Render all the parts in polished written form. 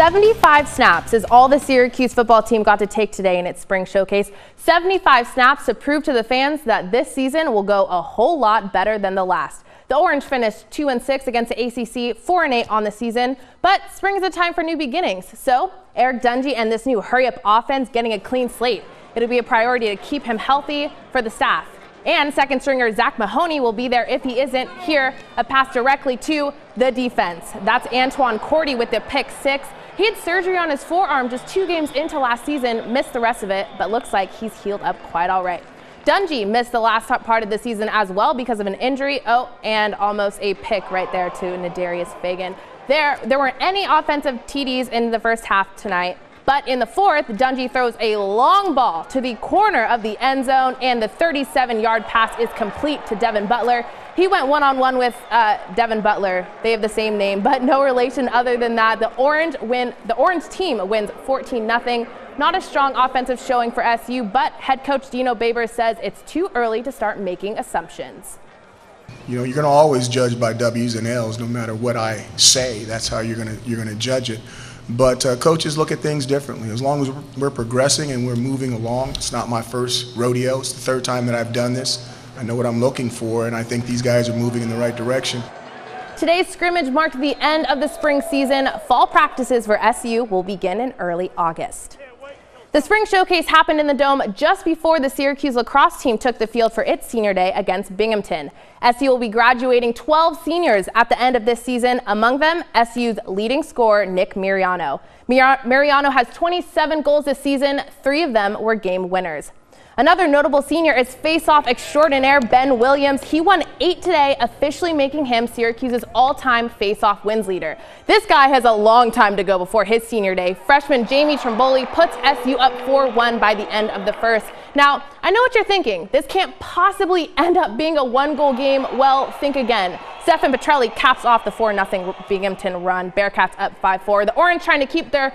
75 snaps is all the Syracuse football team got to take today in its spring showcase. 75 snaps to prove to the fans that this season will go a whole lot better than the last. The Orange finished 2-6 against the ACC, 4-8 on the season, but spring is a time for new beginnings. So Eric Dungey and this new hurry-up offense getting a clean slate. It'll be a priority to keep him healthy for the staff. And second stringer Zach Mahoney will be there if he isn't. Here, a pass directly to the defense. That's Antoine Cordy with the pick six. He had surgery on his forearm just 2 games into last season, missed the rest of it, but looks like he's healed up quite all right. Dungey missed the last part of the season as well because of an injury. Oh, and almost a pick right there to Nadarius Fagan. There weren't any offensive TDs in the first half tonight. But in the fourth, Dungey throws a long ball to the corner of the end zone, and the 37-yard pass is complete to Devin Butler. He went one-on-one with Devin Butler. They have the same name, but no relation other than that. The Orange team wins 14-0. Not a strong offensive showing for SU, but head coach Dino Babers says it's too early to start making assumptions. You know, you're going to always judge by W's and L's, no matter what I say. That's how you're going to judge it. But coaches look at things differently. As long as we're progressing and we're moving along, it's not my first rodeo. It's the 3rd time that I've done this. I know what I'm looking for, and I think these guys are moving in the right direction. Today's scrimmage marked the end of the spring season. Fall practices for SU will begin in early August. The spring showcase happened in the Dome just before the Syracuse lacrosse team took the field for its senior day against Binghamton. SU will be graduating 12 seniors at the end of this season, among them SU's leading scorer, Nick Mariano. Mariano has 27 goals this season. 3 of them were game winners. Another notable senior is face-off extraordinaire Ben Williams. He won 8 today, officially making him Syracuse's all-time face-off wins leader. This guy has a long time to go before his senior day. Freshman Jamie Trimboli puts SU up 4-1 by the end of the first. Now, I know what you're thinking. This can't possibly end up being a 1-goal game. Well, think again. Stefan Petrelli caps off the 4-0 Binghamton run. Bearcats up 5-4. The Orange trying to keep their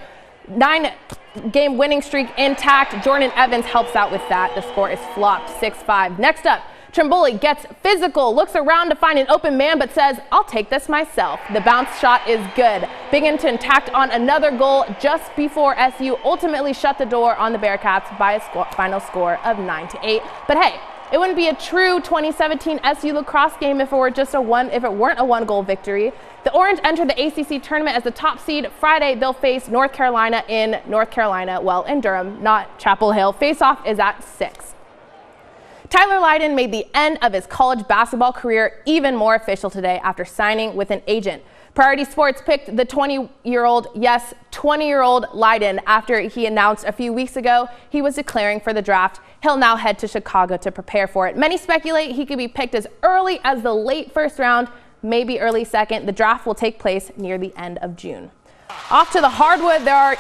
9-game winning streak intact. Jordan Evans helps out with that. The score is flopped 6-5. Next up, Trimboli gets physical, looks around to find an open man, but says, "I'll take this myself." The bounce shot is good. Binghamton tacked on another goal just before SU ultimately shut the door on the Bearcats by a final score of 9-8. But hey, it wouldn't be a true 2017 SU lacrosse game if it weren't a 1-goal victory. The Orange entered the ACC tournament as the top seed. Friday, they'll face North Carolina in Durham, not Chapel Hill. Face-off is at 6. Tyler Lydon made the end of his college basketball career even more official today after signing with an agent. Priority Sports picked the 20-year-old Lydon after he announced a few weeks ago he was declaring for the draft. He'll now head to Chicago to prepare for it. Many speculate he could be picked as early as the late first round, maybe early second. The draft will take place near the end of June. Off to the hardwood, there are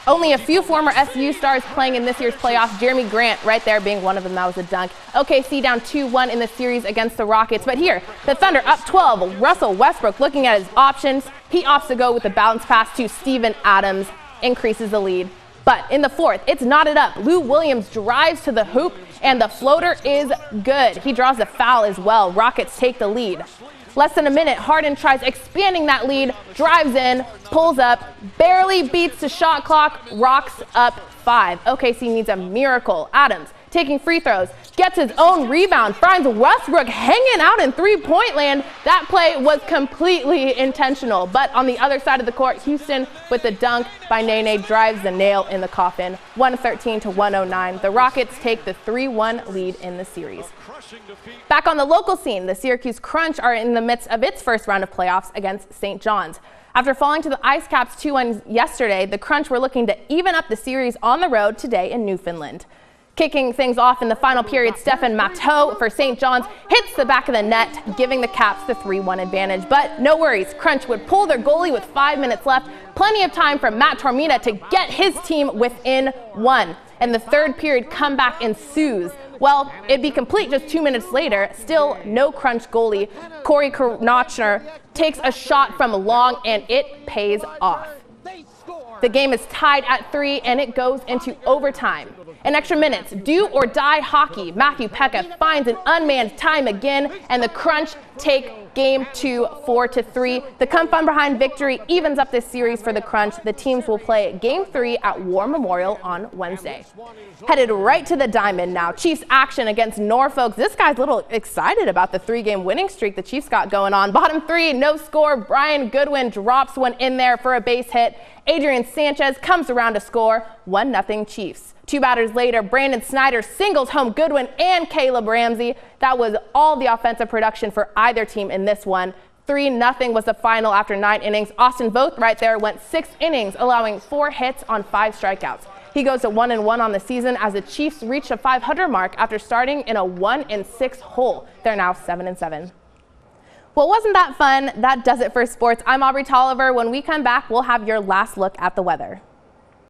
only a few former SU stars playing in this year's playoffs. Jeremy Grant right there being one of them. That was a dunk. OKC down 2-1 in the series against the Rockets. But here, the Thunder up 12. Russell Westbrook looking at his options. He opts to go with the bounce pass to Steven Adams. Increases the lead. But in the fourth, it's knotted up. Lou Williams drives to the hoop, and the floater is good. He draws a foul as well. Rockets take the lead. Less than a minute, Harden tries expanding that lead, drives in, pulls up, barely beats the shot clock, rocks up 5. OKC needs a miracle. Adams taking free throws, gets his own rebound, finds Westbrook hanging out in three-point land. That play was completely intentional. But on the other side of the court, Houston with the dunk by Nene drives the nail in the coffin. 113-109. The Rockets take the 3-1 lead in the series. Back on the local scene, the Syracuse Crunch are in the midst of its first round of playoffs against St. John's. After falling to the Ice Caps 2-1 yesterday, the Crunch were looking to even up the series on the road today in Newfoundland. Kicking things off in the final period, Stefan Matteau for St. John's hits the back of the net, giving the Caps the 3-1 advantage. But no worries, Crunch would pull their goalie with 5 minutes left. Plenty of time for Matt Tormina to get his team within 1. And the third period comeback ensues. Well, it'd be complete just 2 minutes later. Still no Crunch goalie. Corey Knotchner takes a shot from long, and it pays off. The game is tied at 3, and it goes into overtime. In extra minutes, do or die hockey. Matthew Pekka finds an unmanned time again, and the Crunch take Game 2 4-3. The come from behind victory evens up this series for the Crunch. The teams will play Game 3 at War Memorial on Wednesday. Headed right to the Diamond now. Chiefs action against Norfolk. This guy's a little excited about the 3-game winning streak the Chiefs got going on. Bottom 3, no score. Brian Goodwin drops one in there for a base hit. Adrian Sanchez comes around to score. 1-0 Chiefs. 2 batters later, Brandon Snyder singles home Goodwin and Caleb Ramsey. That was all the offensive production for either team in this one. 3-0 was the final after 9 innings. Austin Voth right there went 6 innings, allowing 4 hits on 5 strikeouts. He goes to 1-1 on the season as the Chiefs reached a 500 mark after starting in a 1-6 hole. They're now 7-7. Well, wasn't that fun? That does it for sports. I'm Aubrey Tolliver. When we come back, we'll have your last look at the weather.